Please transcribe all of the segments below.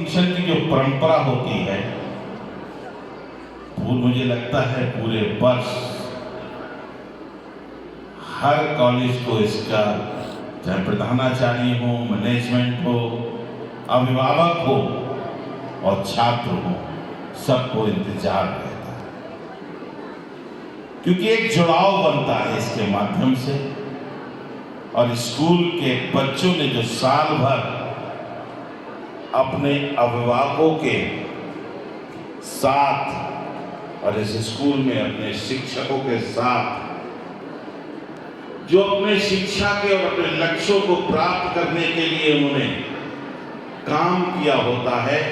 शिक्षण की जो परंपरा होती है वो मुझे लगता है पूरे वर्ष हर कॉलेज को इसका, चाहे प्रधानाचार्य हो, मैनेजमेंट हो, अभिभावक हो और छात्र हो, सबको इंतजार रहता है, क्योंकि एक जुड़ाव बनता है इसके माध्यम से। और स्कूल के बच्चों ने जो साल भर अपने अभिभावकों के साथ और इस स्कूल में अपने शिक्षकों के साथ जो अपने शिक्षा के और अपने लक्ष्यों को प्राप्त करने के लिए उन्होंने काम किया होता है,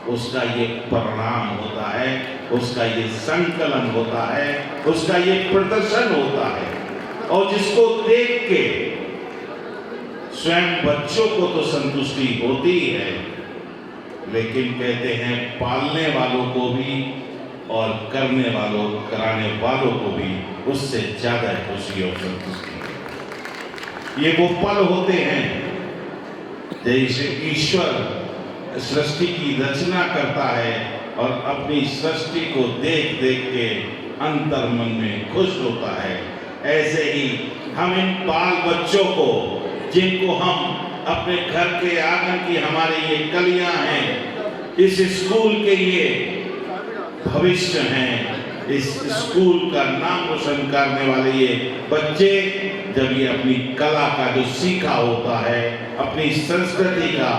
उसका ये परिणाम होता है, उसका ये संकलन होता है, उसका ये प्रदर्शन होता है। और जिसको देख के स्वयं बच्चों को तो संतुष्टि होती है, लेकिन कहते हैं पालने वालों को भी और कराने वालों को भी उससे ज्यादा खुशी और संतुष्टि है। ये वो पल होते हैं जैसे ईश्वर सृष्टि की रचना करता है और अपनी सृष्टि को देख देख के अंतर मन में खुश होता है। ऐसे ही हम इन बाल बच्चों को, जिनको हम अपने घर के आंगन की हमारे ये कलियां हैं, इस स्कूल के ये भविष्य हैं, इस स्कूल का नाम रोशन करने वाले ये बच्चे, जब ये अपनी कला का जो सीखा होता है, अपनी संस्कृति का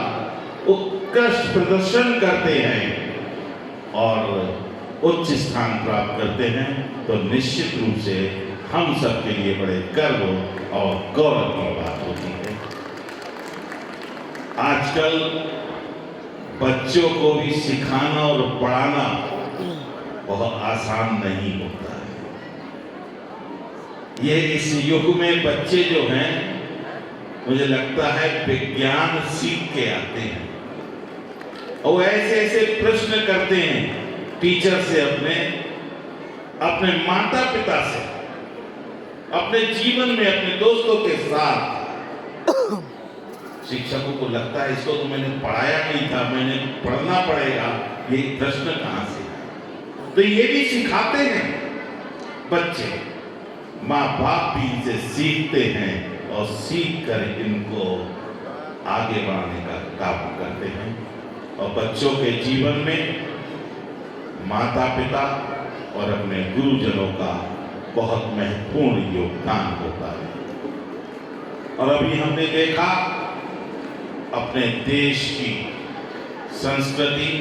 उत्कृष्ट प्रदर्शन करते हैं और उच्च स्थान प्राप्त करते हैं, तो निश्चित रूप से हम सबके लिए बड़े गर्व और गौरव की बात होती है। आजकल बच्चों को भी सिखाना और पढ़ाना बहुत आसान नहीं होता है। ये इस युग में बच्चे जो हैं, मुझे लगता है विज्ञान सीख के आते हैं और ऐसे ऐसे प्रश्न करते हैं टीचर से, अपने माता पिता से, अपने जीवन में अपने दोस्तों के साथ। शिक्षकों को लगता है इसको तो मैंने पढ़ाया नहीं था, मैंने पढ़ना पड़ेगा, ये प्रश्न कहां से? तो ये भी सिखाते हैं बच्चे, माँ बाप भी इनसे सीखते हैं और सीख कर इनको आगे बढ़ाने का काम करते हैं। और बच्चों के जीवन में माता पिता और अपने गुरुजनों का बहुत महत्वपूर्ण योगदान होता है। और अभी हमने देखा अपने देश की संस्कृति,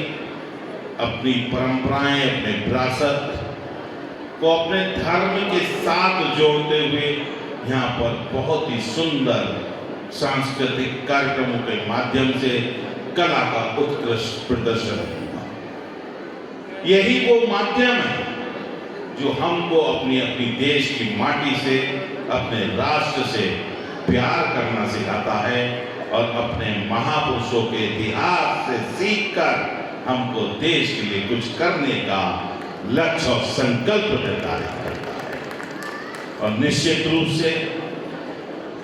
अपनी परंपराएं, अपने विरासत को अपने धर्म के साथ जोड़ते हुए यहाँ पर बहुत ही सुंदर सांस्कृतिक कार्यक्रमों के माध्यम से कला का उत्कृष्ट प्रदर्शन हुआ। यही वो माध्यम है जो हमको अपनी अपनी देश की माटी से, अपने राष्ट्र से प्यार करना सिखाता है और अपने महापुरुषों के इतिहास से सीखकर हमको देश के लिए कुछ करने का लक्ष्य और संकल्प निर्धारित करता है। और निश्चित रूप से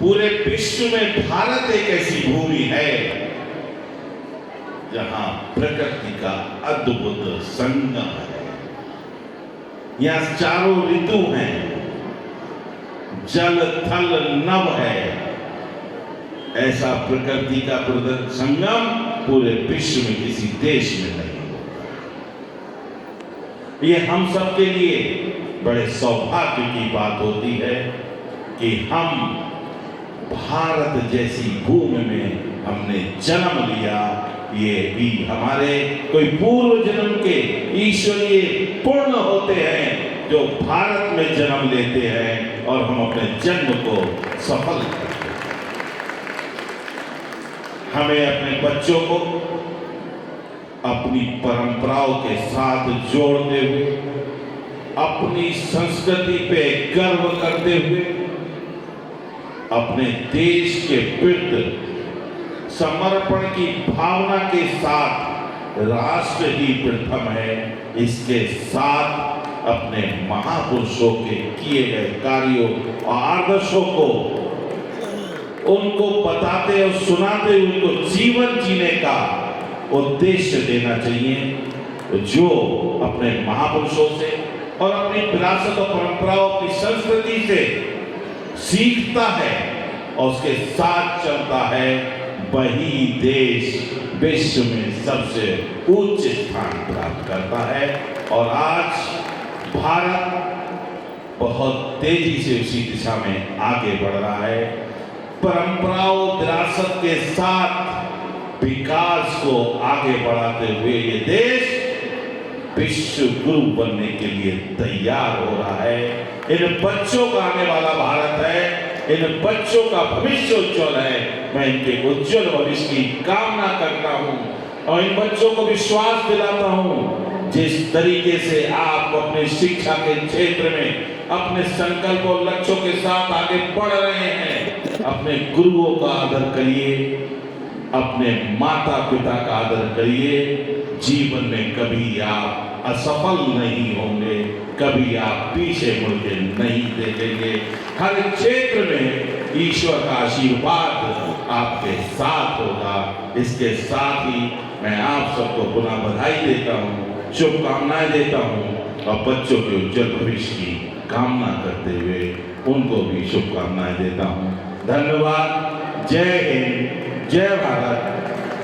पूरे विश्व में भारत एक ऐसी भूमि है जहां प्रकृति का अद्भुत संगम है। यहाँ चारों ऋतु हैं, जल थल नभ है। ऐसा प्रकृति का संगम पूरे विश्व में किसी देश में नहीं होता। ये हम सबके लिए बड़े सौभाग्य की बात होती है कि हम भारत जैसी भूमि में हमने जन्म लिया। ये भी हमारे कोई पूर्व जन्म के ईश्वरीय पुण्य होते हैं जो भारत में जन्म लेते हैं और हम अपने जन्म को सफल करते हैं। हमें अपने बच्चों को अपनी परंपराओं के साथ जोड़ते हुए, अपनी संस्कृति पे गर्व करते हुए, अपने देश के प्रति समर्पण की भावना के साथ, राष्ट्र ही प्रथम है, इसके साथ अपने महापुरुषों के किए गए कार्यों और आदर्शों को उनको बताते और सुनाते, उनको जीवन जीने का उद्देश्य देना चाहिए जो अपने महापुरुषों से और अपनी विरासत और परंपराओं, अपनी संस्कृति से सीखता है और उसके साथ चलता है, वही देश विश्व में सबसे उच्च स्थान प्राप्त करता है। और आज भारत बहुत तेजी से उसी दिशा में आगे बढ़ रहा है। परंपराओं, विरासत के साथ विकास को आगे बढ़ाते हुए ये देश विश्व गुरु बनने के लिए तैयार हो रहा है। इन बच्चों का आने वाला भारत है, इन बच्चों का भविष्य उज्जवल है। मैं इनके उज्जवल भविष्य की कामना करता हूं और इन बच्चों को विश्वास दिलाता हूं, जिस तरीके से आप अपने शिक्षा के क्षेत्र में अपने संकल्प और लक्ष्यों के साथ आगे बढ़ रहे हैं, अपने गुरुओं का आदर करिए, अपने माता पिता का आदर करिए। जीवन में कभी आप असफल नहीं होंगे, कभी आप पीछे मुड़ के नहीं देखेंगे। हर क्षेत्र में ईश्वर का आशीर्वाद आपके साथ होगा। इसके साथ ही मैं आप सबको पुनः बधाई देता हूँ, शुभकामनाएं देता हूँ और बच्चों के उज्जवल भविष्य की कामना करते हुए उनको भी शुभकामनाएं देता हूँ। धन्यवाद। जय हिंद, जय भारत।